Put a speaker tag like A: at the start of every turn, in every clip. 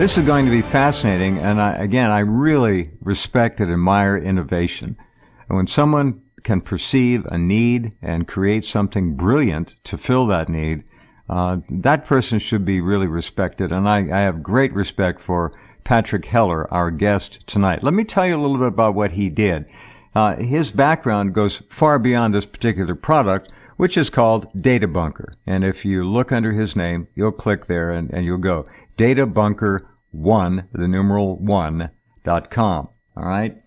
A: This is going to be fascinating, and I really respect and admire innovation. And when someone can perceive a need and create something brilliant to fill that need, that person should be really respected. And I have great respect for Patrick Heller, our guest tonight. Let me tell you a little bit about what he did. His background goes far beyond this particular product, which is called DataBunker. And if you look under his name, you'll click there and you'll go DataBunker1, the numeral 1.com. All right?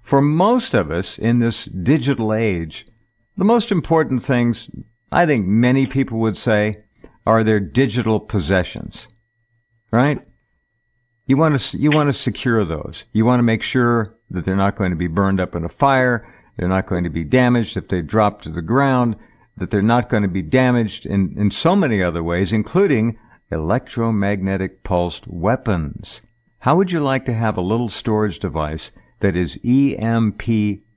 A: For most of us in this digital age, the most important things, I think many people would say, are their digital possessions. Right? You want to secure those. You want to make sure that they're not going to be burned up in a fire, they're not going to be damaged if they drop to the ground, that they're not going to be damaged in so many other ways, including electromagnetic pulsed weapons. How would you like to have a little storage device that is EMP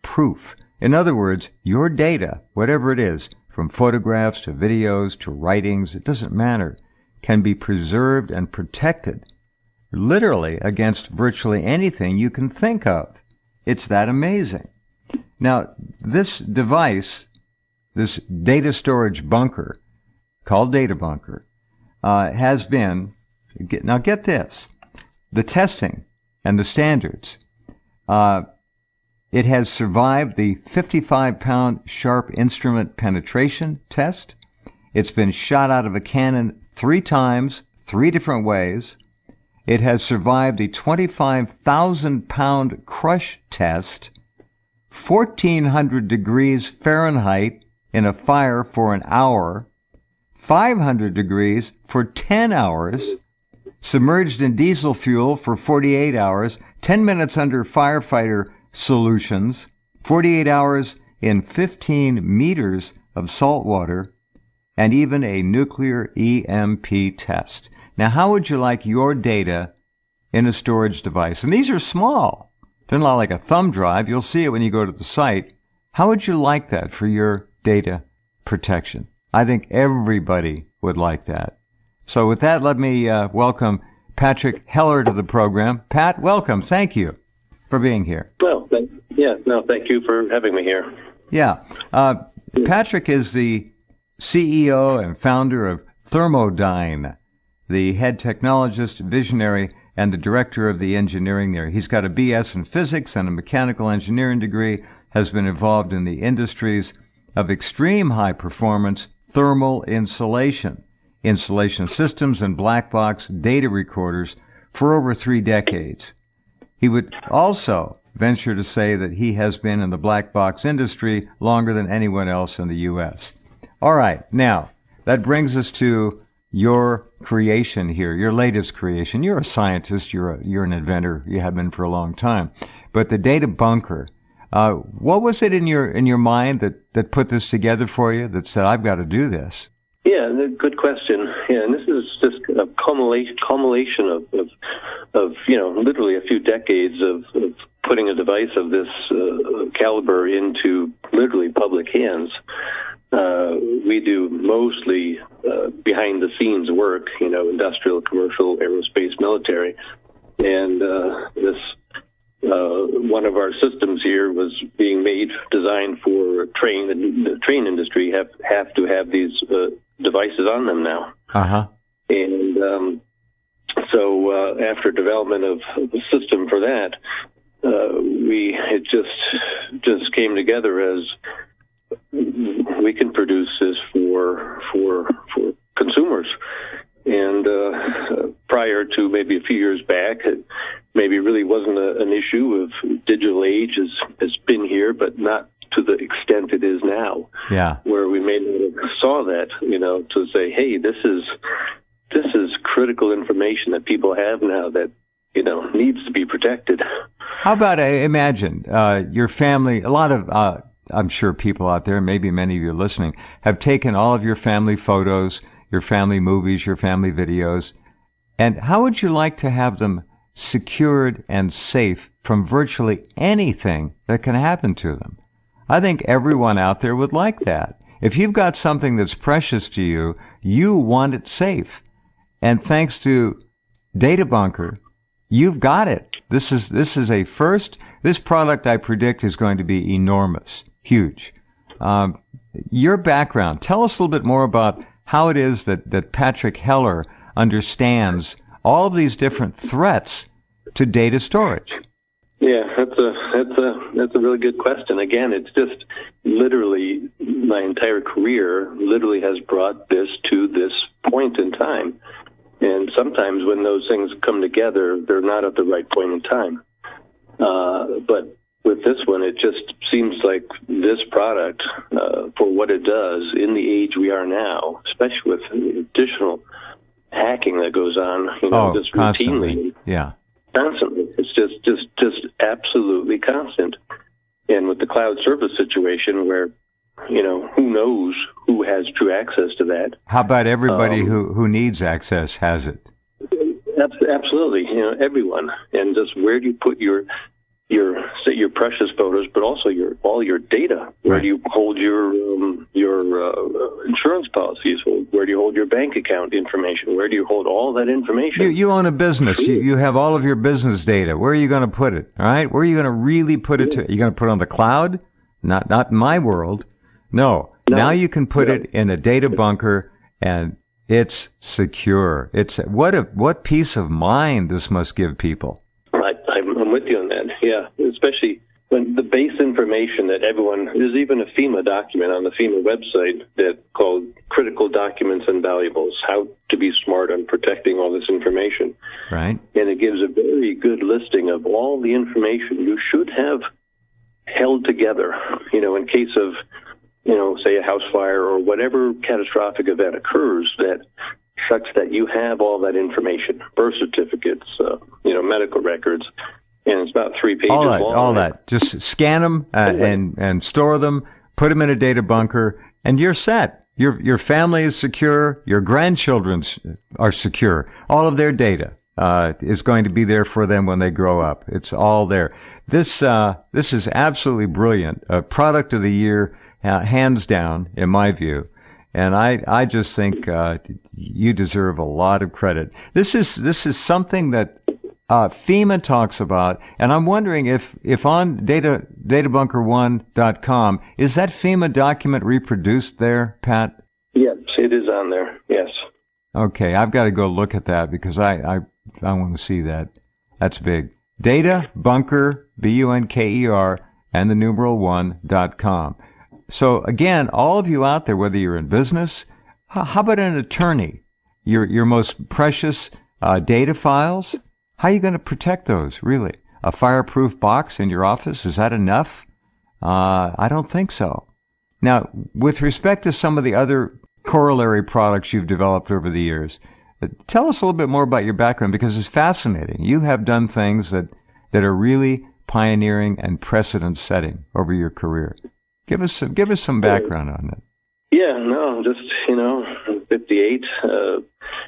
A: proof? In other words, your data, whatever it is, from photographs to videos to writings, it doesn't matter, can be preserved and protected literally against virtually anything you can think of. It's that amazing. Now, this device, this data storage bunker called DataBunker, has been, now get this, the testing and the standards. It has survived the 55-pound sharp instrument penetration test. It's been shot out of a cannon 3 times, 3 different ways. It has survived the 25,000-pound crush test, 1,400 degrees Fahrenheit in a fire for an hour, 500 degrees for 10 hours, submerged in diesel fuel for 48 hours, 10 minutes under firefighter solutions, 48 hours in 15 meters of salt water, and even a nuclear EMP test. Now, how would you like your data in a storage device? And these are small. They're not like a thumb drive. You'll see it when you go to the site. How would you like that for your data protection? I think everybody would like that. So with that, let me welcome Patrick Heller to the program. Pat, welcome. Thank you for being here.
B: Well, thank you for having me here.
A: Yeah. Patrick is the CEO and founder of Thermodyne, the head technologist, visionary, and the director of the engineering there. He's got a BS in physics and a mechanical engineering degree, has been involved in the industries of extreme high performance thermal insulation systems and black box data recorders for over 3 decades. He would also venture to say that he has been in the black box industry longer than anyone else in the U.S. All right, now, that brings us to your creation here, your latest creation. You're a scientist, you're an inventor, you have been for a long time. But the DataBunker, what was it in your mind that put this together for you, that said, I've got to do this?
B: Yeah, good question. Yeah, and this is just a culmination of literally a few decades of putting a device of this caliber into literally public hands. We do mostly behind-the-scenes work, industrial, commercial, aerospace, military, and this one of our systems here was being designed for the train industry have to have these devices on them now.
A: Uh-huh.
B: And so after development of a system for that, it just came together as we can produce this for consumers. And prior to maybe a few years back, it maybe really wasn't an issue of digital age has been here, but not to the extent it is now.
A: Yeah.
B: Where we may not have saw that, to say, hey, this is critical information that people have now that, needs to be protected.
A: How about, imagine, your family, a lot of, I'm sure people out there, maybe many of you listening, have taken all of your family photos, your family movies, your family videos, and how would you like to have them secured and safe from virtually anything that can happen to them? I think everyone out there would like that. If you've got something that's precious to you, you want it safe. And thanks to DataBunker, you've got it. This is a first. This product, I predict, is going to be enormous, huge. Your background. Tell us a little bit more about how it is that Patrick Heller understands all of these different threats to data storage.
B: Yeah, that's a really good question. Again, it's just literally my entire career literally has brought this to this point in time. And sometimes when those things come together, they're not at the right point in time. But with this one, it just seems like this product, for what it does in the age we are now, especially with additional hacking that goes on, just
A: constantly.
B: routinely. Yeah. Constantly. It's just absolutely constant. And with the cloud service situation where, who knows who has true access to that.
A: How about everybody who needs access has it?
B: Absolutely. Everyone. And just where do you put your precious photos, but also all your data? Where do you hold your insurance policies? Where do you hold your bank account information? Where do you hold all that information?
A: You own a business. You have all of your business data. Where are you going to put it? All right. Where are you going to really put it? Are you going to put it on the cloud? Not in my world. No. Now you can put it in a data bunker, and it's secure. It's what peace of mind this must give people.
B: I'm with you on that. Yeah, especially when the base information that everyone, there's even a FEMA document on the FEMA website that called Critical Documents and Valuables, how to be smart on protecting all this information.
A: Right.
B: And it gives a very good listing of all the information you should have held together, in case of, say a house fire or whatever catastrophic event occurs, that such that you have all that information, birth certificates, medical records. And it's about 3 pages long.
A: All that. Just scan them and store them, put them in a data bunker, and you're set. Your family is secure. Your grandchildren are secure. All of their data is going to be there for them when they grow up. It's all there. This is absolutely brilliant. A product of the year, hands down, in my view. And I just think you deserve a lot of credit. This is something that FEMA talks about, and I'm wondering if on DataBunker1.com, is that FEMA document reproduced there, Pat?
B: Yes, it is on there, yes.
A: Okay, I've got to go look at that because I want to see that. That's big. DataBunker, BUNKER, and the numeral 1.com. So again, all of you out there, whether you're in business, how about an attorney? Your most precious data files? How are you going to protect those, really? A fireproof box in your office, is that enough? I don't think so. Now, with respect to some of the other corollary products you've developed over the years, tell us a little bit more about your background, because it's fascinating. You have done things that are really pioneering and precedent-setting over your career. Give us some background on it.
B: Yeah, no, just, I'm 58,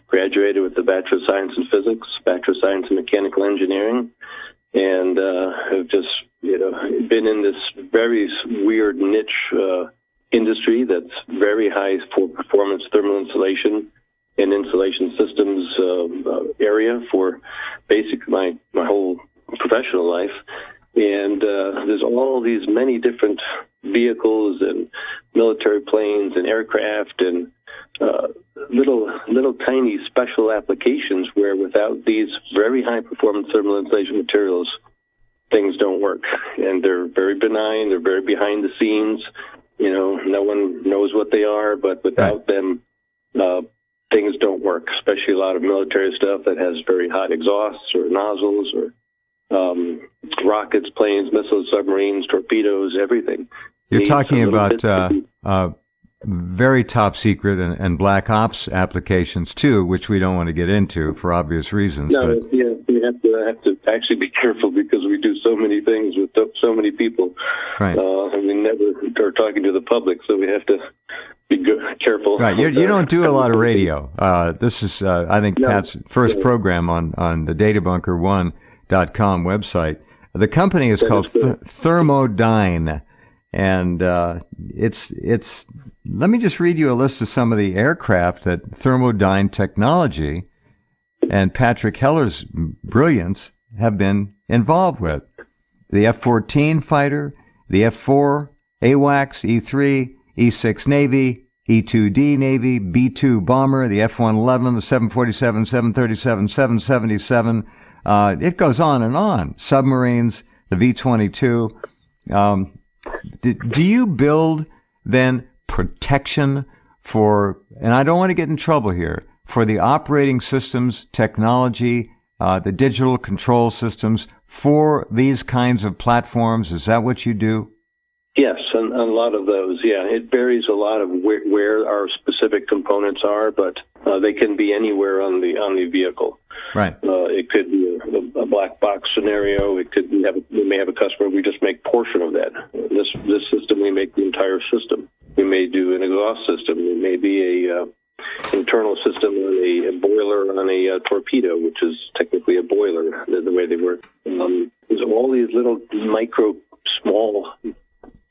B: graduated with the Bachelor of Science in Physics, Bachelor of Science in Mechanical Engineering, and have just, been in this very weird niche industry that's very high for performance thermal insulation and insulation systems area for basically my whole professional life. And there's all these many different vehicles and military planes and aircraft and little tiny special applications where without these very high performance thermal insulation materials, things don't work. And they're very benign. They're very behind the scenes. No one knows what they are, but without them, things don't work, especially a lot of military stuff that has very hot exhausts or nozzles or rockets, planes, missiles, submarines, torpedoes, everything.
A: You're talking about very top secret and black ops applications too, which we don't want to get into for obvious reasons.
B: No, yeah, we have to actually be careful because we do so many things with so many people.
A: Right.
B: And we never are talking to the public, so we have to be careful.
A: Right. You don't do a lot of radio. This is, I think, Pat's first program on the DataBunker1.com website. The company is called Thermodyne. And it's. Let me just read you a list of some of the aircraft that Thermodyne Technology and Patrick Heller's brilliance have been involved with. The F-14 fighter, the F-4, AWACS, E-3, E-6 Navy, E-2D Navy, B-2 bomber, the F-111, the 747, 737, 777. It goes on and on. Submarines, the V-22. Do you build then protection for, and I don't want to get in trouble here, for the operating systems, technology, the digital control systems for these kinds of platforms? Is that what you do?
B: Yes, and a lot of those, yeah. It varies a lot of where our specific components are, but they can be anywhere on the vehicle.
A: Right.
B: It could be a black box scenario. We may have a customer, we just make portion of that. This system, we make the entire system. We may do an exhaust system. It may be a internal system on a boiler on a torpedo, which is technically a boiler, the way they work. There's all these little small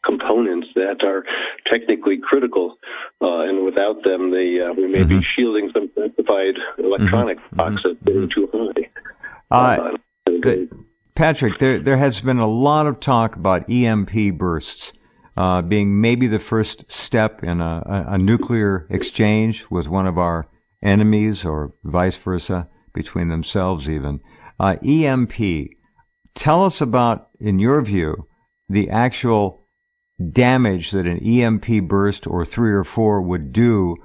B: components that are technically critical, and without them, we may be shielding some classified electronic box that's getting too high.
A: Patrick, there has been a lot of talk about EMP bursts being maybe the first step in a nuclear exchange with one of our enemies, or vice versa, between themselves even. EMP, tell us about, in your view, the actual damage that an EMP burst or 3 or 4 would do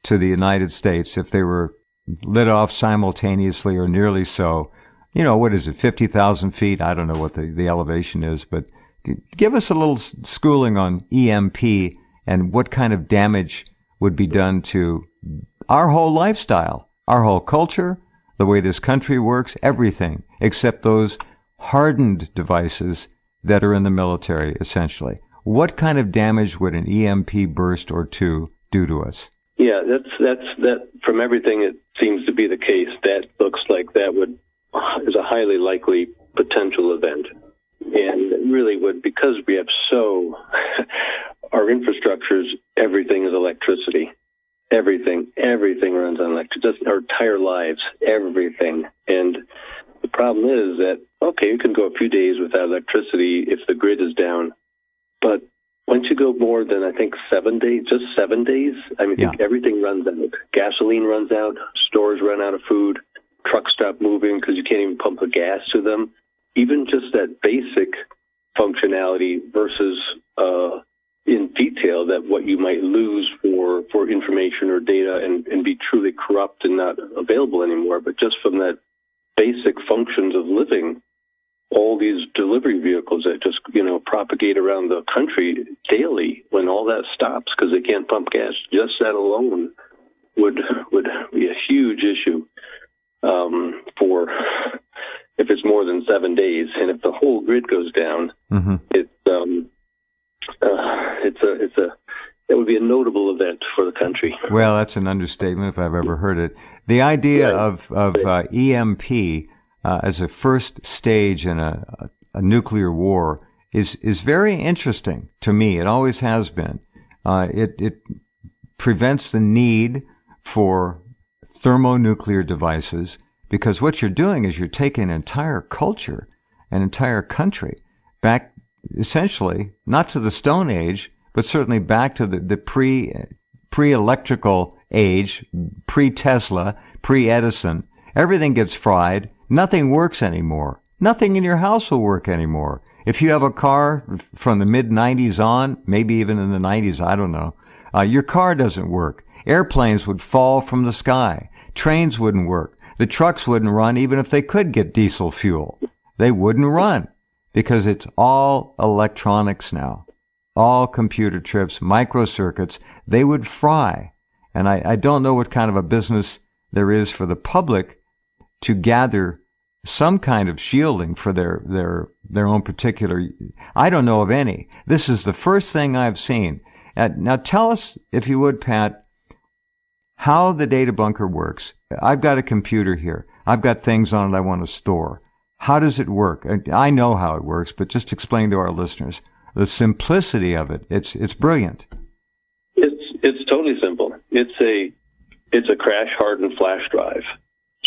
A: to the United States if they were lit off simultaneously or nearly so. You know, what is it, 50,000 feet? I don't know what the elevation is, but give us a little schooling on EMP and what kind of damage would be done to our whole lifestyle, our whole culture, the way this country works, everything, except those hardened devices that are in the military, essentially. What kind of damage would an EMP burst or 2 do to us?
B: Yeah, that. From everything, it seems to be the case. That looks like that is a highly likely potential event, and it really would, because we have our infrastructures. Everything is electricity. Everything runs on electricity. Just our entire lives, everything. And the problem is that you can go a few days without electricity if the grid is down. But once you go more than, I think, 7 days, just 7 days, everything runs out. Gasoline runs out, stores run out of food, trucks stop moving because you can't even pump the gas to them. Even just that basic functionality versus in detail that what you might lose for information or data and be truly corrupt and not available anymore. But just from that basic functions of living, all these delivery vehicles that just, propagate around the country daily, when all that stops because they can't pump gas, just that alone would be a huge issue for if it's more than 7 days. And if the whole grid goes down, it would be a notable event for the country. Well,
A: that's an understatement if I've ever heard it. The idea of EMP as a first stage in a nuclear war is very interesting to me. It always has been. It prevents the need for thermonuclear devices, because what you're doing is you're taking an entire culture, an entire country, back essentially, not to the Stone Age, but certainly back to the pre-electrical age, pre-Tesla, pre-Edison. Everything gets fried. Nothing works anymore. Nothing in your house will work anymore. If you have a car from the mid-90s on, maybe even in the 90s, I don't know, your car doesn't work. Airplanes would fall from the sky. Trains wouldn't work. The trucks wouldn't run even if they could get diesel fuel. They wouldn't run because it's all electronics now. All computer chips, microcircuits, they would fry. And I don't know what kind of a business there is for the public to gather some kind of shielding for their own particular. I don't know of any. This is the first thing I've seen. Now tell us, if you would, Pat, how the data bunker works. I've got a computer here. I've got things on it I want to store. How does it work? I know how it works, but just explain to our listeners the simplicity of it. It's brilliant.
B: It's totally simple. It's a crash hardened flash drive.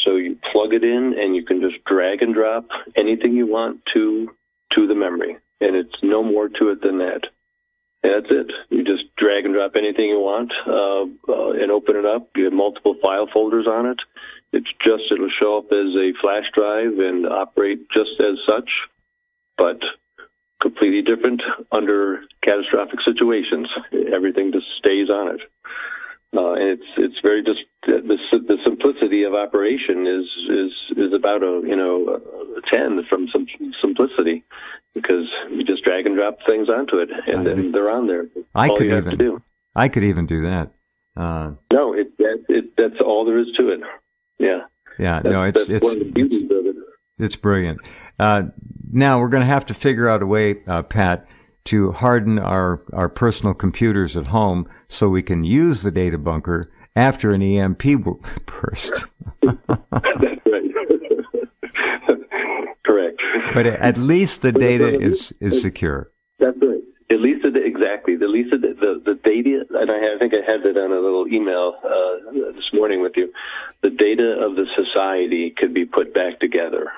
B: So you plug it in, and you can just drag and drop anything you want to the memory, and it's no more to it than that. And that's it. You just drag and drop anything you want and open it up. You have multiple file folders on it. It'll show up as a flash drive and operate just as such, but completely different under catastrophic situations. Everything just stays on it. And it's very just the simplicity of operation is about a 10 from some simplicity, because you just drag and drop things onto it, and then they're on there.
A: I could even do that.
B: No, that's all there is to it. Yeah.
A: Yeah.
B: That's one of the beauties of it.
A: It's brilliant. Now we're going to have to figure out a way, Pat, to harden our personal computers at home so we can use the data bunker after an EMP burst.
B: That's right. Correct.
A: But at least the data is secure.
B: That's right. At least exactly. At least the data, and I think I had that on a little email this morning with you. The data of the society could be put back together.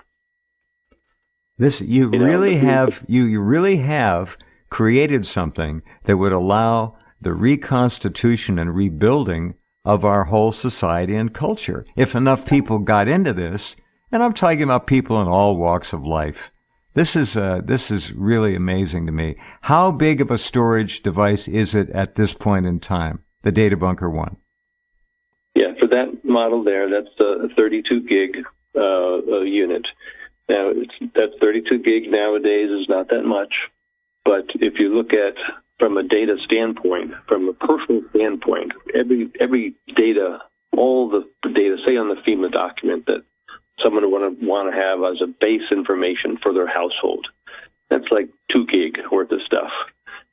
B: You really have created something that would allow the reconstitution and rebuilding of our whole society and culture. If enough people got into this, and I'm talking about people in all walks of life, this is really amazing to me. How big of a storage device is it at this point in time, the DataBunker 1? Yeah, for that model there, that's a 32 gig unit. Now, that 32 gig nowadays is not that much, but if you look at from a data standpoint, from a personal standpoint, every data, all the data, say on the FEMA document that someone would want to have as a base information for their household, that's like 2 gig worth of stuff.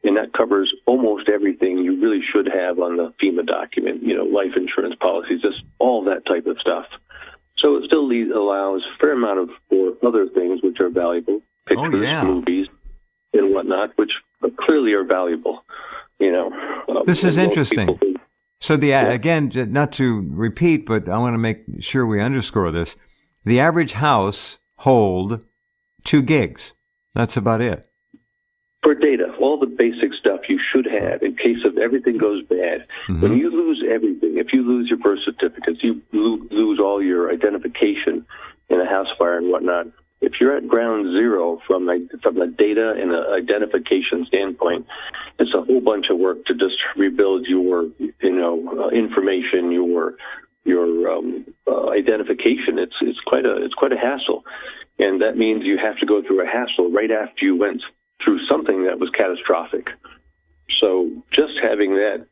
B: And that covers almost everything you really should have on the FEMA document, life insurance policies, just all that type of stuff. So it still allows a fair amount for other things which are valuable, pictures, movies, and whatnot, which clearly are valuable.
A: This is interesting. So again, not to repeat, but I want to make sure we underscore this. The average house hold 2 gigs. That's about it. For
B: data, all the basic stuff you should have in case of everything goes bad. Mm-hmm. When you lose everything, if you lose your birth certificates, you lose all your identification in a house fire and whatnot. If you're at ground zero from the data and the identification standpoint, it's a whole bunch of work to just rebuild your information, your identification. It's quite a hassle, and that means you have to go through a hassle right after you went through something that was catastrophic. So just having that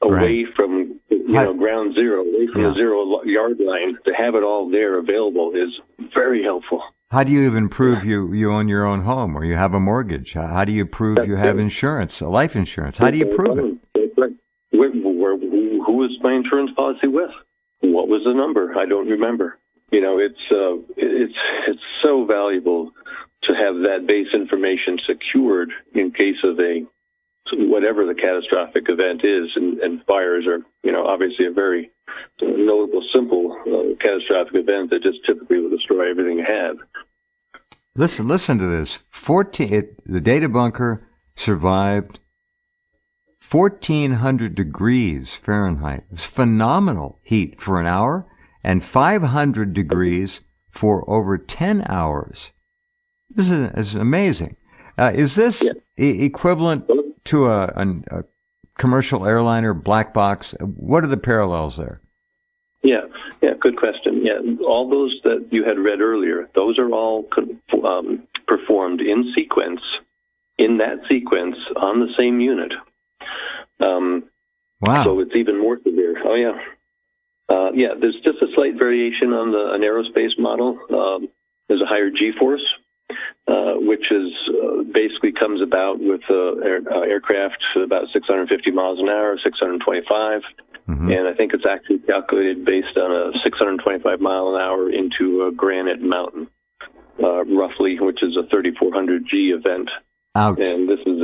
B: away from ground zero, away from the 0 yard line, to have it all there available is very helpful.
A: How do you even prove you own your own home or you have a mortgage? How do you prove you have insurance, life insurance? How do you prove it?
B: Who was my insurance policy with? What was the number? I don't remember. It's so valuable to have that base information secured in case of whatever the catastrophic event is, and fires are, obviously a very notable, simple catastrophic event that just typically will destroy everything you have.
A: Listen to this. The data bunker survived 1,400 degrees Fahrenheit. It's phenomenal heat for an hour, and 500 degrees for over 10 hours. This is amazing. Is this equivalent to a commercial airliner black box? What are the parallels there? Yeah, good question. Yeah, all those that you had read earlier, those are all performed in that sequence on the same unit. Wow. So it's even more severe. Oh, yeah. There's just a slight variation on an aerospace model. There's a higher G-force, which is basically comes about with aircraft about 650 miles an hour, 625. Mm-hmm. And I think it's actually calculated based on a 625 mile an hour into a granite mountain, roughly, which is a 3,400 G event. Ouch. And this is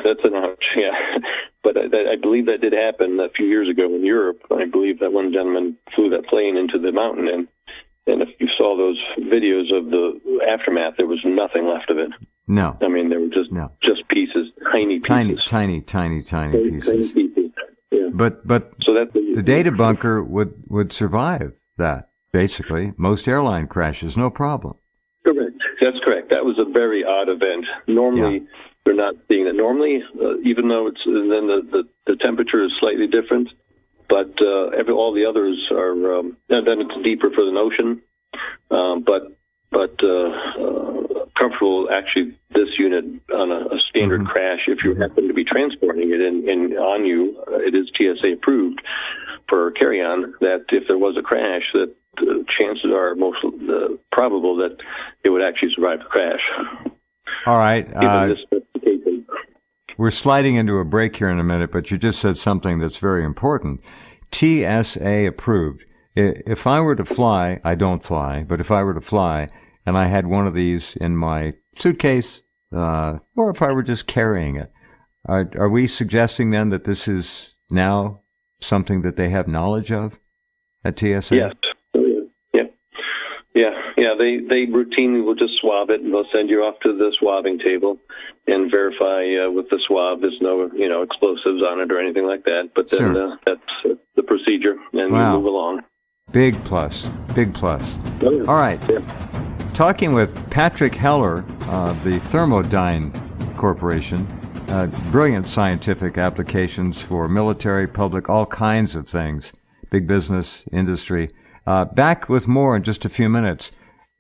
A: that's an ouch, yeah. But I believe that did happen a few years ago in Europe. I believe that one gentleman flew that plane into the mountain, and
B: And if you saw those videos of the aftermath, there was nothing left of it.
A: No.
B: I mean, they were just pieces, tiny pieces.
A: Tiny pieces.
B: Tiny pieces. Yeah.
A: But
B: so that's
A: the data bunker would survive that, basically. Most airline crashes, no problem.
B: Correct. That's correct. That was a very odd event. Normally, they're not seeing that. Normally, even though it's then the temperature is slightly different, but all the others are. Then it's deeper for the ocean, but comfortable. Actually, this unit on a standard crash, if you happen to be transporting it on you, it is TSA approved for carry-on. That if there was a crash, that chances are most probable that it would actually survive the crash.
A: All right. We're sliding into a break here in a minute, but you just said something that's very important. TSA approved. If I were to fly, I don't fly, but if I were to fly and I had one of these in my suitcase, or if I were just carrying it, are we suggesting then that this is now something that they have knowledge of at TSA?
B: Yes. Yeah. They routinely will just swab it, and they'll send you off to the swabbing table and verify with the swab there's no explosives on it or anything like that. But then that's the procedure, and you move along.
A: Big plus.
B: Oh, yeah.
A: All right. Yeah. Talking with Patrick Heller of the Thermodyne Corporation, brilliant scientific applications for military, public, all kinds of things, big business, industry. Back with more in just a few minutes.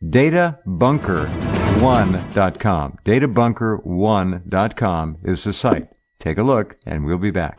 A: DataBunker1.com. DataBunker1.com is the site. Take a look, and we'll be back.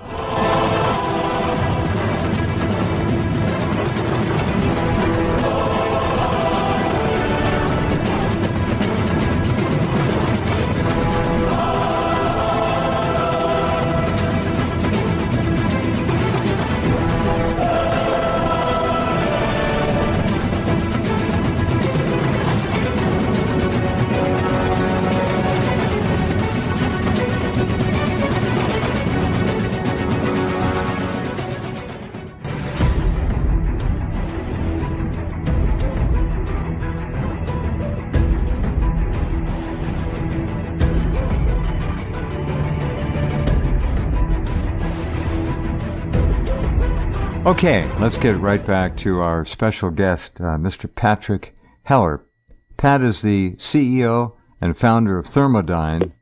A: Okay, let's get right back to our special guest, Mr. Patrick Heller. Pat is the CEO and founder of Thermodyne.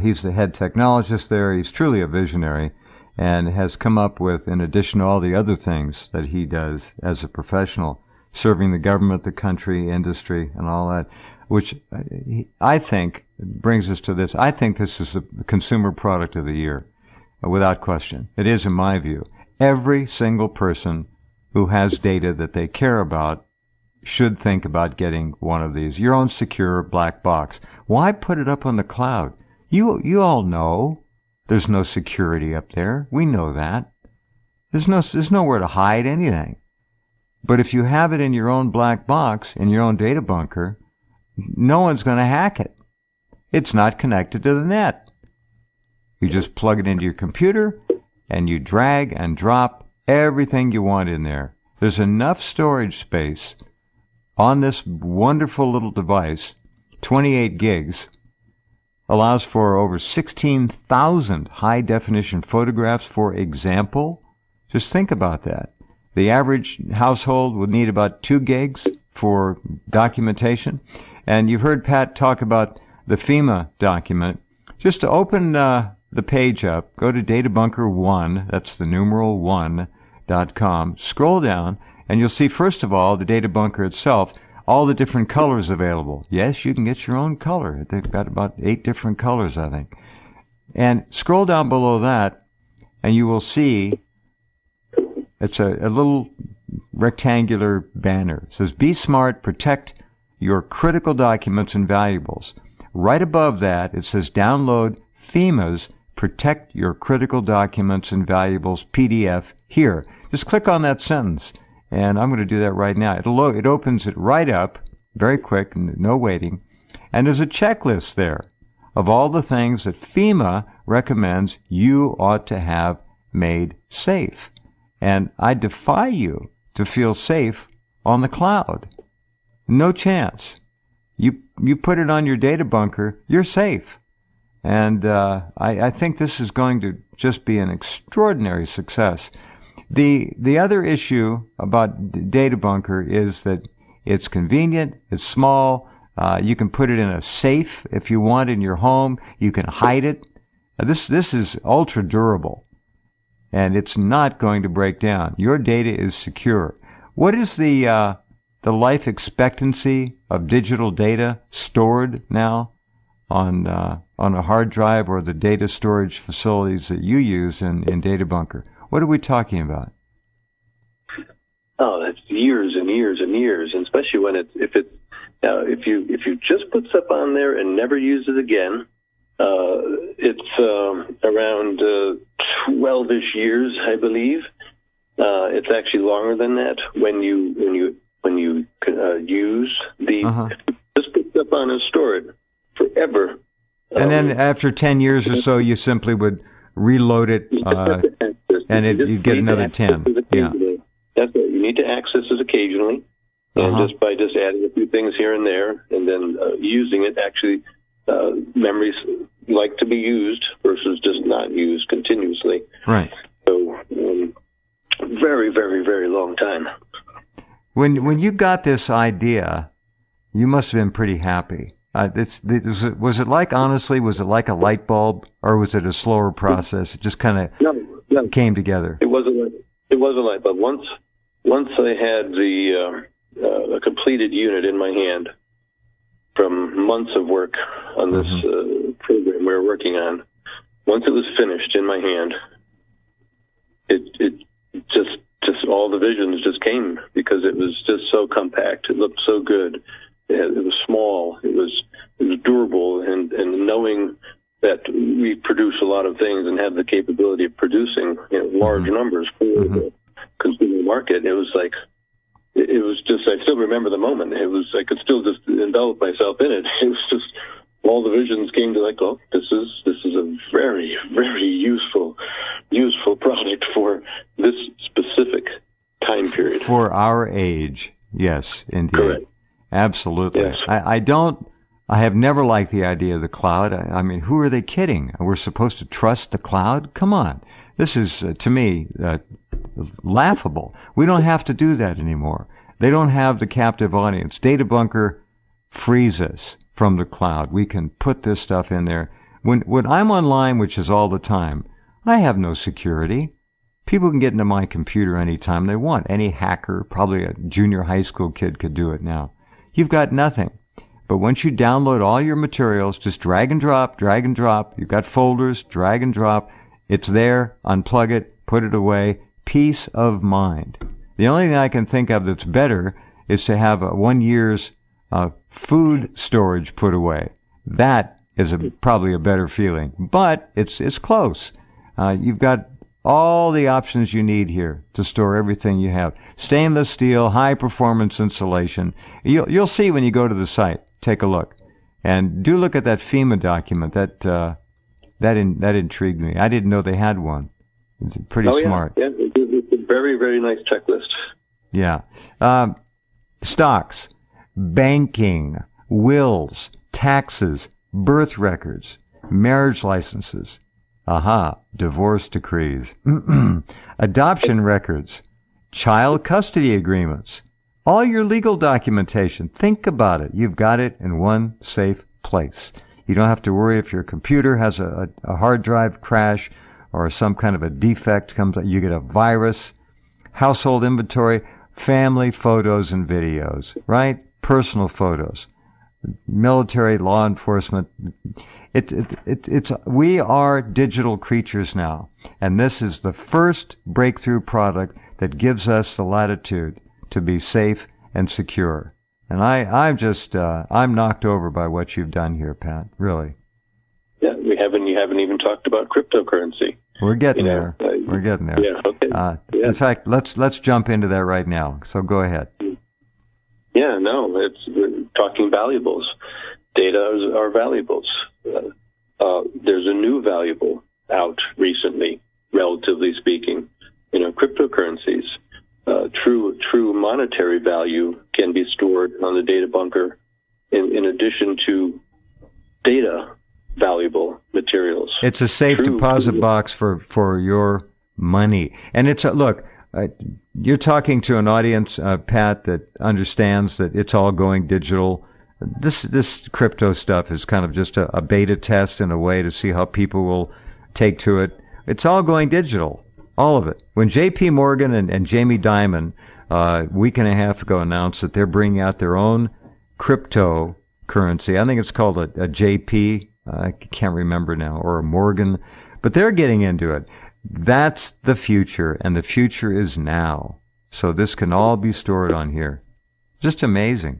A: He's the head technologist there. He's truly a visionary and has come up with, in addition to all the other things that he does as a professional, serving the government, the country, industry, and all that, which I think brings us to this. I think this is the consumer product of the year, without question. It is, in my view. Every single person who has data that they care about should think about getting one of these. Your own secure black box. Why put it up on the cloud? You all know there's no security up there. We know that. There's nowhere to hide anything. But if you have it in your own black box, in your own data bunker, no one's going to hack it. It's not connected to the net. You just plug it into your computer, and you drag and drop everything you want in there. There's enough storage space on this wonderful little device, 28 gigs, allows for over 16,000 high-definition photographs, for example. Just think about that. The average household would need about 2 gigs for documentation. And you've heard Pat talk about the FEMA document. Just to open the page up, go to DataBunker1, that's the numeral 1.com, scroll down, and you'll see, first of all, the data bunker itself, all the different colors available. Yes, you can get your own color. They've got about 8 different colors, I think. And scroll down below that, and you will see it's a little rectangular banner. It says, "Be smart, protect your critical documents and valuables." Right above that, it says, "Download FEMA's Protect Your Critical Documents and Valuables PDF here." Just click on that sentence, and I'm going to do that right now. It opens it right up, very quick, no waiting, and there's a checklist there of all the things that FEMA recommends you ought to have made safe. And I defy you to feel safe on the cloud. No chance. You put it on your data bunker, you're safe. And I think this is going to just be an extraordinary success. The other issue about DataBunker is that it's convenient, it's small, you can put it in a safe if you want in your home, you can hide it. This is ultra durable, and it's not going to break down. Your data is secure. What is the life expectancy of digital data stored now on a hard drive or the data storage facilities that you use in DataBunker? What are we talking about?
B: Oh, that's years and years and years, and especially when if you just put stuff on there and never use it again, it's around 12-ish years, I believe. It's actually longer than that when you use the just put stuff on and store it forever.
A: And then after 10 years or so, you simply would reload it, and you'd get another 10. Yeah.
B: That's it. You need to access it occasionally, and just by adding a few things here and there, and then using it, actually, memories like to be used versus just not used continuously.
A: Right.
B: So, very, very, very long time.
A: When you got this idea, you must have been pretty happy. Was it like was it like a light bulb, or was it a slower process? It just kind of came together.
B: It was a light bulb. Once I had a completed unit in my hand from months of work on this program we were working on, once it was finished in my hand, it just all the visions just came, because it was just so compact. It looked so good. It was small. It was durable, and knowing that we produce a lot of things and have the capability of producing large numbers for the consumer market, it was just, I still remember the moment. It was, I could still just envelop myself in it. It was just, all the visions came to this is a very, very useful product for this specific time period.
A: For our age, yes, indeed.
B: Correct.
A: Absolutely. Yes. I have never liked the idea of the cloud. I mean, who are they kidding? We're supposed to trust the cloud? Come on. This is, to me, laughable. We don't have to do that anymore. They don't have the captive audience. DataBunker frees us from the cloud. We can put this stuff in there. When I'm online, which is all the time, I have no security. People can get into my computer anytime they want. Any hacker, probably a junior high school kid, could do it now. You've got nothing. But once you download all your materials, just drag and drop. You've got folders, drag and drop. It's there, unplug it, put it away. Peace of mind. The only thing I can think of that's better is to have 1 year's food storage put away. That is probably a better feeling. But it's close. You've got all the options you need here to store everything you have. Stainless steel, high performance insulation. You'll see when you go to the site. Take a look, and do look at that FEMA document. That intrigued me. I didn't know they had one. It's pretty smart.
B: Yeah, it's a very, very nice checklist.
A: Yeah. Stocks, banking, wills, taxes, birth records, marriage licenses. Divorce decrees, adoption records, child custody agreements, all your legal documentation. Think about it. You've got it in one safe place. You don't have to worry if your computer has a hard drive crash or some kind of a defect comes. You get a virus, household inventory, family photos and videos, right? Personal photos, military, law enforcement. We are digital creatures now, and this is the first breakthrough product that gives us the latitude to be safe and secure. And I'm knocked over by what you've done here, Pat. Really.
B: Yeah, you haven't even talked about cryptocurrency.
A: We're getting there. We're getting there.
B: Yeah. Okay.
A: In fact, let's jump into that right now. So go ahead.
B: Yeah. No, we're talking valuables. Data are valuables. There's a new valuable out recently, relatively speaking. Cryptocurrencies. true monetary value can be stored on the data bunker in addition to data valuable materials.
A: It's a safe deposit box for your money. And it's look, you're talking to an audience, Pat, that understands that it's all going digital. This crypto stuff is kind of just a beta test in a way to see how people will take to it. It's all going digital, all of it. When J.P. Morgan and Jamie Dimon a week and a half ago announced that they're bringing out their own cryptocurrency, I think it's called a JP, I can't remember now, or a Morgan, but they're getting into it. That's the future, and the future is now. So this can all be stored on here. Just amazing.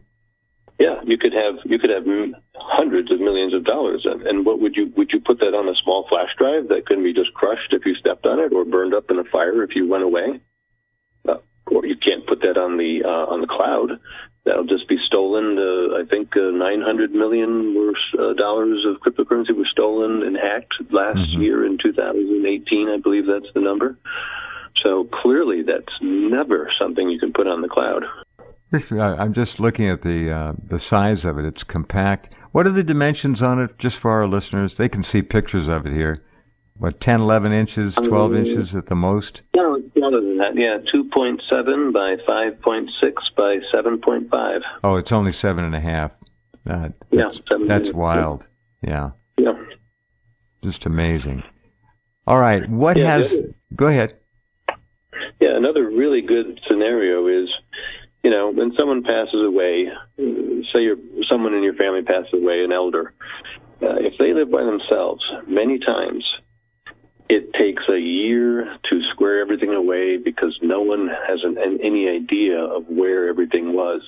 B: Yeah, you could have hundreds of millions of dollars, and what would you put that on a small flash drive that couldn't be just crushed if you stepped on it, or burned up in a fire if you went away? Or you can't put that on the cloud. That'll just be stolen. I think $900 million dollars of cryptocurrency was stolen and hacked last year in 2018. I believe that's the number. So clearly, that's never something you can put on the cloud.
A: I'm just looking at the size of it. It's compact. What are the dimensions on it, just for our listeners? They can see pictures of it here. What, 10, 11 inches, 12 inches at the most?
B: No, it's smaller than that. Yeah, 2.7 by 5.6 by 7.5.
A: Oh, it's only 7.5. That's wild. Yeah.
B: Yeah.
A: Just amazing. All right. Go ahead.
B: Yeah, another really good scenario is, when someone passes away, say someone in your family passes away, an elder, if they live by themselves, many times it takes a year to square everything away because no one has any idea of where everything was.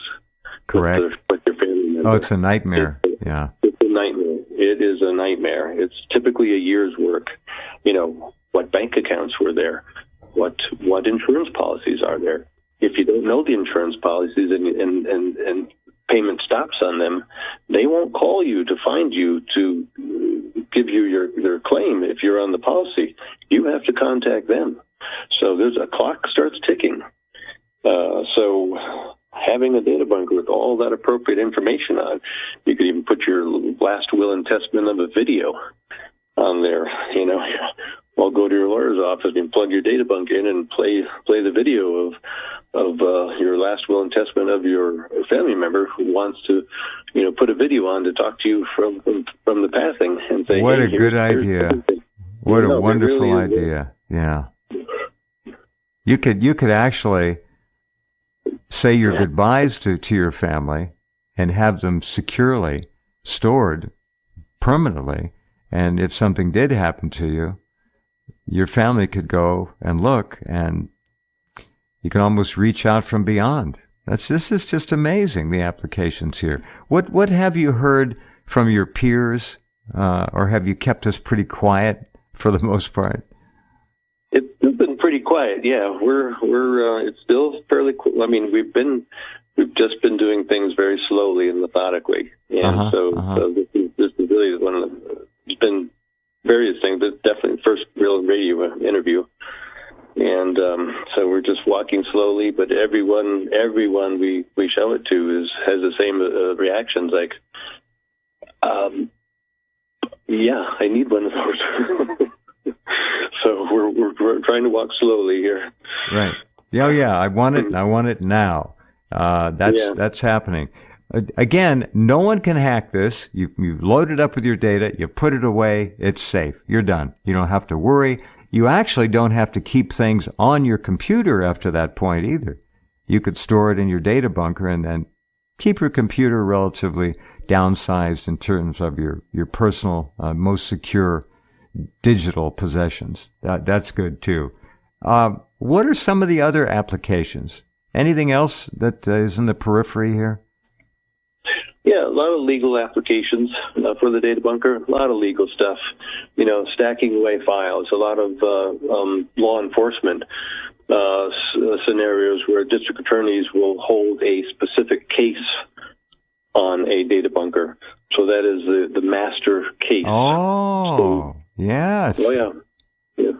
A: Correct.
B: With your family member.
A: Oh, it's a nightmare.
B: It's a nightmare. It is a nightmare. It's typically a year's work. What bank accounts were there? What insurance policies are there? If you don't know the insurance policies and payment stops on them, they won't call you to find you to give you their claim if you're on the policy. You have to contact them. So there's a clock starts ticking. So having a data bunker with all that appropriate information on, you could even put your last will and testament of a video on there. Well, go to your lawyer's office and plug your data bunker in and play the video of your last will and testament of your family member who wants to, put a video on to talk to you from the passing and say,
A: what a good idea. What a wonderful idea. Yeah. You could actually say your goodbyes to your family and have them securely stored permanently. And if something did happen to you, your family could go and look, and you can almost reach out from beyond. This is just amazing, the applications here. What have you heard from your peers, or have you kept us pretty quiet for the most part?
B: It's been pretty quiet. Yeah, we're it's still fairly. I mean, we've just been doing things very slowly and methodically, and so this is really one of the. There's been various things, but definitely the first real radio interview. And so we're just walking slowly, but everyone we show it to has the same reactions, like, yeah, I need one of those. So we're trying to walk slowly here.
A: Right. Yeah. I want it now. That's happening. Again, no one can hack this. You've loaded up with your data. You put it away. It's safe. You're done. You don't have to worry. You actually don't have to keep things on your computer after that point either. You could store it in your data bunker and then keep your computer relatively downsized in terms of your personal, most secure digital possessions. That's good too. What are some of the other applications? Anything else that is in the periphery here?
B: Yeah, a lot of legal applications for the data bunker, a lot of legal stuff, stacking away files, a lot of law enforcement scenarios where district attorneys will hold a specific case on a data bunker. So that is the master case.
A: Oh, yes.
B: Oh, yeah.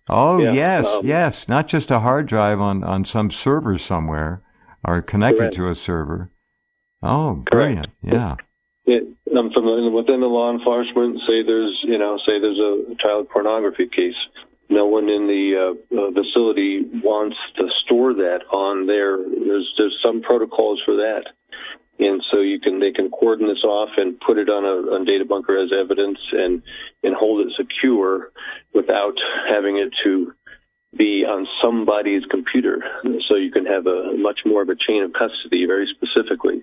A: Oh,
B: Yeah.
A: yes, yes. Not just a hard drive on some server somewhere or connected
B: Correct.
A: to a server. Oh,
B: Correct.
A: brilliant. Yeah.
B: Within the law enforcement, say there's a child pornography case. No one in the facility wants to store that on there. There's some protocols for that, and so they can cordon this off and put it on DataBunker as evidence and hold it secure without having it to be on somebody's computer. So you can have a much more of a chain of custody, very specifically.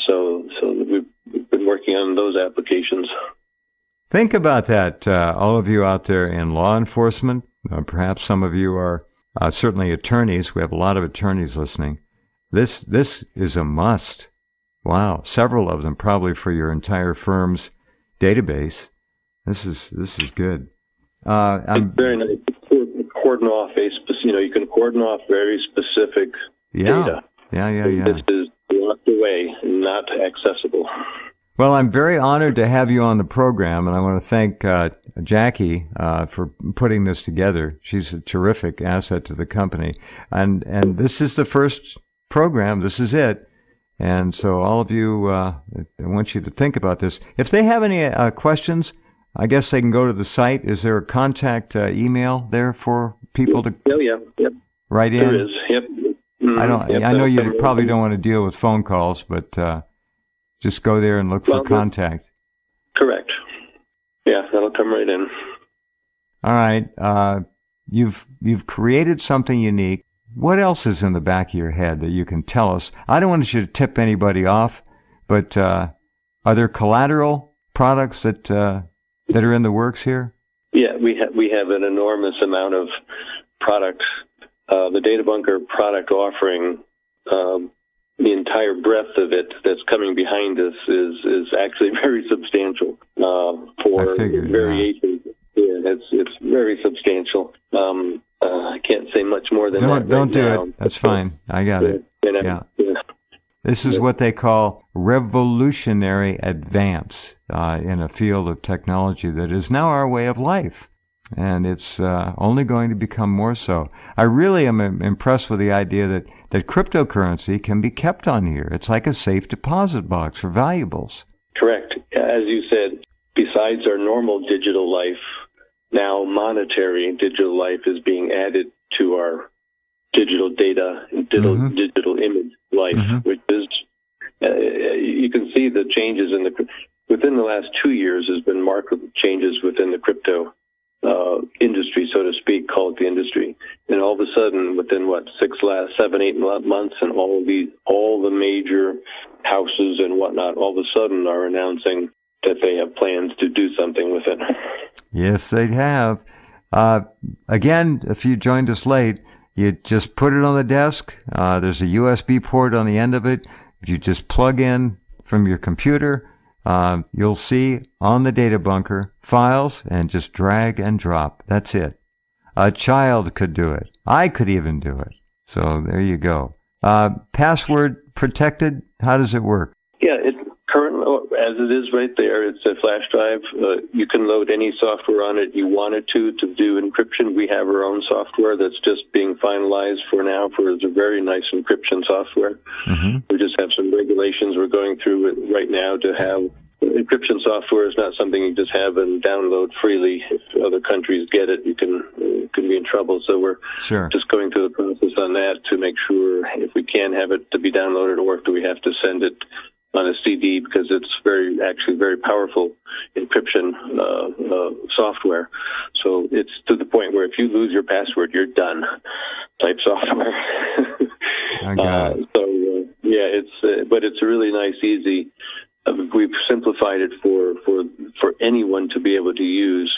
B: So we've been working on those applications.
A: Think about that, all of you out there in law enforcement. Perhaps some of you are certainly attorneys. We have a lot of attorneys listening. This is a must. Wow, several of them probably for your entire firm's database. This is good.
B: It's very nice. Cordon off you can cordon off very specific data.
A: Yeah.
B: This is locked away, not accessible.
A: Well, I'm very honored to have you on the program, and I want to thank Jackie for putting this together. She's a terrific asset to the company, and this is the first program. This is it, and so all of you, I want you to think about this. If they have any questions, I guess they can go to the site. Is there a contact email there for people to?
B: Oh, yeah. Yep.
A: Write in.
B: There is. Yep. Mm-hmm.
A: I know you probably don't want to deal with phone calls, but just go there and look for contact.
B: Correct. Yeah, that'll come right in.
A: All right. You've created something unique. What else is in the back of your head that you can tell us? I don't want you to tip anybody off, but are there collateral products that are in the works here?
B: Yeah, we have an enormous amount of products. The DataBunker product offering, the entire breadth of it that's coming behind us is actually very substantial for variations. Yeah, it's very substantial. I can't say much more than that.
A: Don't do it. That's fine. I got it. Yeah. This is what they call revolutionary advance in a field of technology that is now our way of life. And it's only going to become more so. I really am impressed with the idea that cryptocurrency can be kept on here. It's like a safe deposit box for valuables.
B: Correct. As you said, besides our normal digital life, now monetary digital life is being added to our digital data and digital image life, which is, you can see the changes within the last 2 years has been marked changes within the crypto industry, so to speak, call it the industry. And all of a sudden, within 7, 8 months, and all the major houses and whatnot, all of a sudden are announcing that they have plans to do something with it.
A: Yes, they have. Again, if you joined us late, you just put it on the desk. There's a USB port on the end of it. If you just plug in from your computer, you'll see on the DataBunker files and just drag and drop. That's it. A child could do it. I could even do it. So there you go. Password protected. How does it work?
B: Yeah, currently, as it is right there, it's a flash drive. You can load any software on it you wanted to do encryption. We have our own software that's just being finalized for now. It's a very nice encryption software. We just have some regulations we're going through it right now to have. Encryption software is not something you just have and download freely. If other countries get it, you can be in trouble. So we're just going through the process on that to make sure if we can have it to be downloaded, or do we have to send it on a CD, because it's actually very powerful encryption software. So it's to the point where if you lose your password, you're done type software.
A: I got it.
B: But it's really nice, easy. We've simplified it for anyone to be able to use,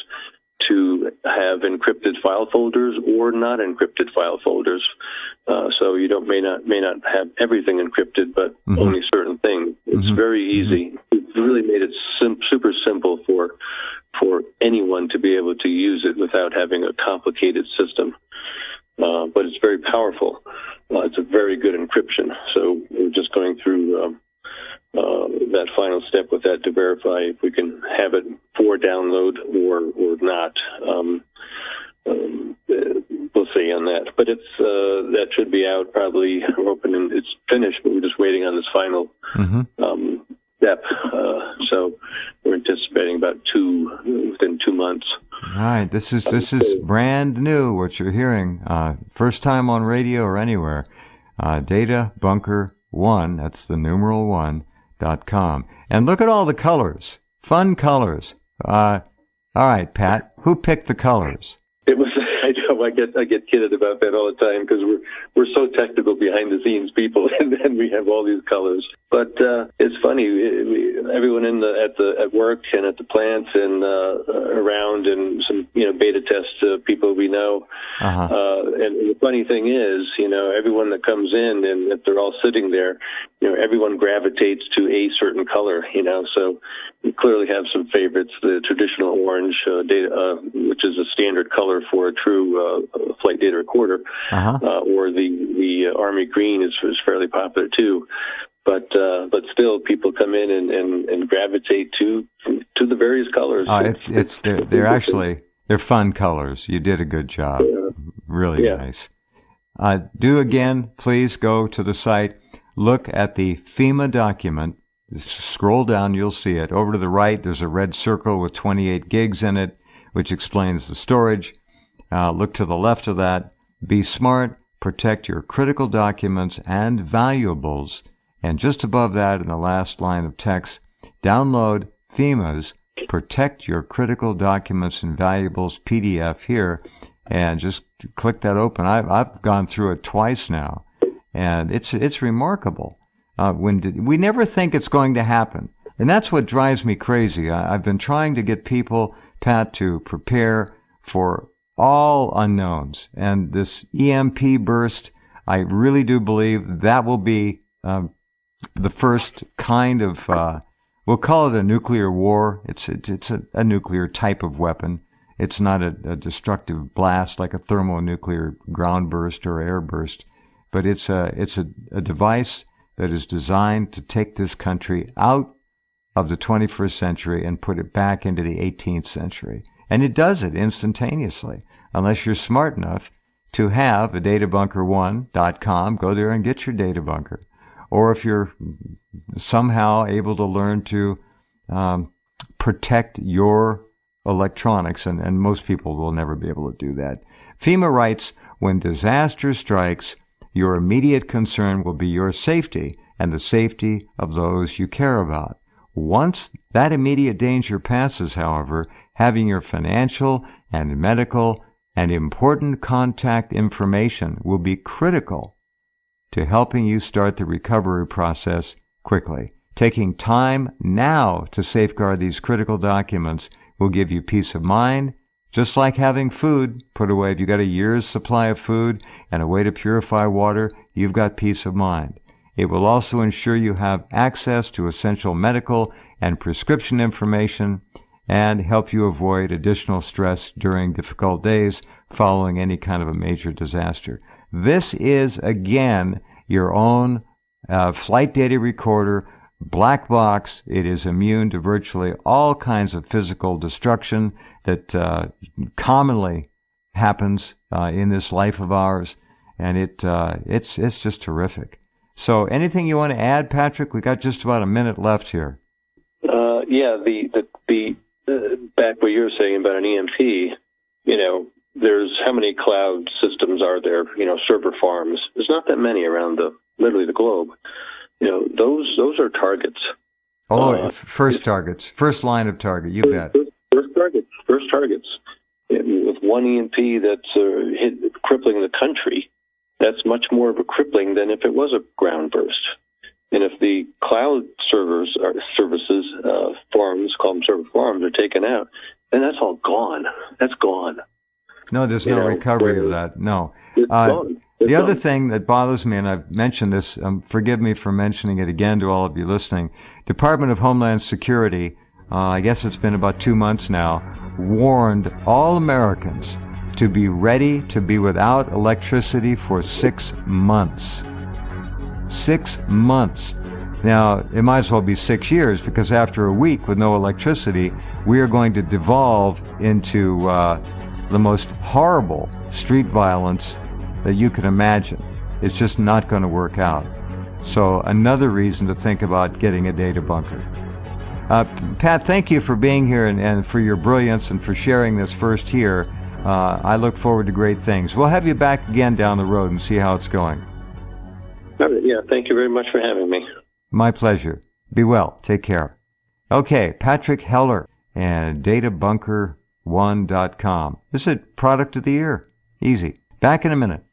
B: to have encrypted file folders or not encrypted file folders. So you may not have everything encrypted, but only certain things. It's very easy. We've really made it super simple for anyone to be able to use it without having a complicated system. But it's very powerful. It's a very good encryption. So we're just going through that final step with that to verify if we can have it for download or not. on that. But it's that should be out probably open and it's finished, but we're just waiting on this final step. So we're anticipating about within 2 months.
A: All right, this is brand new. What you're hearing, first time on radio or anywhere. DataBunker 1. That's the numeral 1.com. And look at all the colors, fun colors. All right, Pat, who picked the colors?
B: It was. I get kidded about that all the time because we're so technical behind the scenes people, and then we have all these colors. But it's funny. Everyone at work and at the plants and around, and some beta test people we know. And the funny thing is, everyone that comes in, and if they're all sitting there, everyone gravitates to a certain color. So we clearly have some favorites. The traditional orange, which is a standard color for a true flight data recorder, or the Army green is fairly popular too. But still, people come in and gravitate to the various colors. They're
A: fun colors. You did a good job. Really nice. Do again, please go to the site. Look at the FEMA document. Scroll down, you'll see it. Over to the right, there's a red circle with 28 gigs in it, which explains the storage. Look to the left of that. Be smart. Protect your critical documents and valuables. And just above that, in the last line of text, download FEMA's Protect Your Critical Documents and Valuables PDF here, and just click that open. I've gone through it twice now, and it's remarkable. We never think it's going to happen, and that's what drives me crazy. I've been trying to get people, Pat, to prepare for all unknowns, and this EMP burst, I really do believe that will be the first kind of, we'll call it a nuclear war. It's a nuclear type of weapon. It's not a destructive blast like a thermonuclear ground burst or air burst, but it's a device that is designed to take this country out of the 21st century and put it back into the 18th century. And it does it instantaneously, unless you're smart enough to have a DataBunker1.com. Go there and get your data bunker. Or if you're somehow able to learn to protect your electronics, and most people will never be able to do that. FEMA writes, when disaster strikes, your immediate concern will be your safety and the safety of those you care about. Once that immediate danger passes, however, having your financial and medical and important contact information will be critical to helping you start the recovery process quickly. Taking time now to safeguard these critical documents will give you peace of mind, just like having food put away. If you've got a year's supply of food and a way to purify water, you've got peace of mind. It will also ensure you have access to essential medical and prescription information and help you avoid additional stress during difficult days following any kind of a major disaster. This is, again, your own flight data recorder, black box. It is immune to virtually all kinds of physical destruction that commonly happens in this life of ours, and it's just terrific. So, anything you want to add, Patrick? We got just about a minute left here. The back what you were saying about an EMP, there's how many cloud systems are there? Server farms. There's not that many around literally the globe. Those are targets. First targets, first line of target. You bet.
B: First targets. With one EMP that's crippling the country, that's much more of a crippling than if it was a ground burst. And if the cloud services farms, call them server farms, are taken out, then that's all gone. That's gone.
A: No, there's no recovery of that. No. The other thing that bothers me, and I've mentioned this, forgive me for mentioning it again to all of you listening, Department of Homeland Security, I guess it's been about 2 months now, warned all Americans to be ready to be without electricity for 6 months. 6 months. Now, it might as well be 6 years, because after a week with no electricity, we are going to devolve into the most horrible street violence that you can imagine. It's just not going to work out. So another reason to think about getting a data bunker. Pat, thank you for being here and for your brilliance and for sharing this first here. I look forward to great things. We'll have you back again down the road and see how it's going.
B: Yeah, thank you very much for having me.
A: My pleasure. Be well. Take care. Okay, Patrick Heller and DataBunker1.com. This is Product of the Year. Easy. Back in a minute.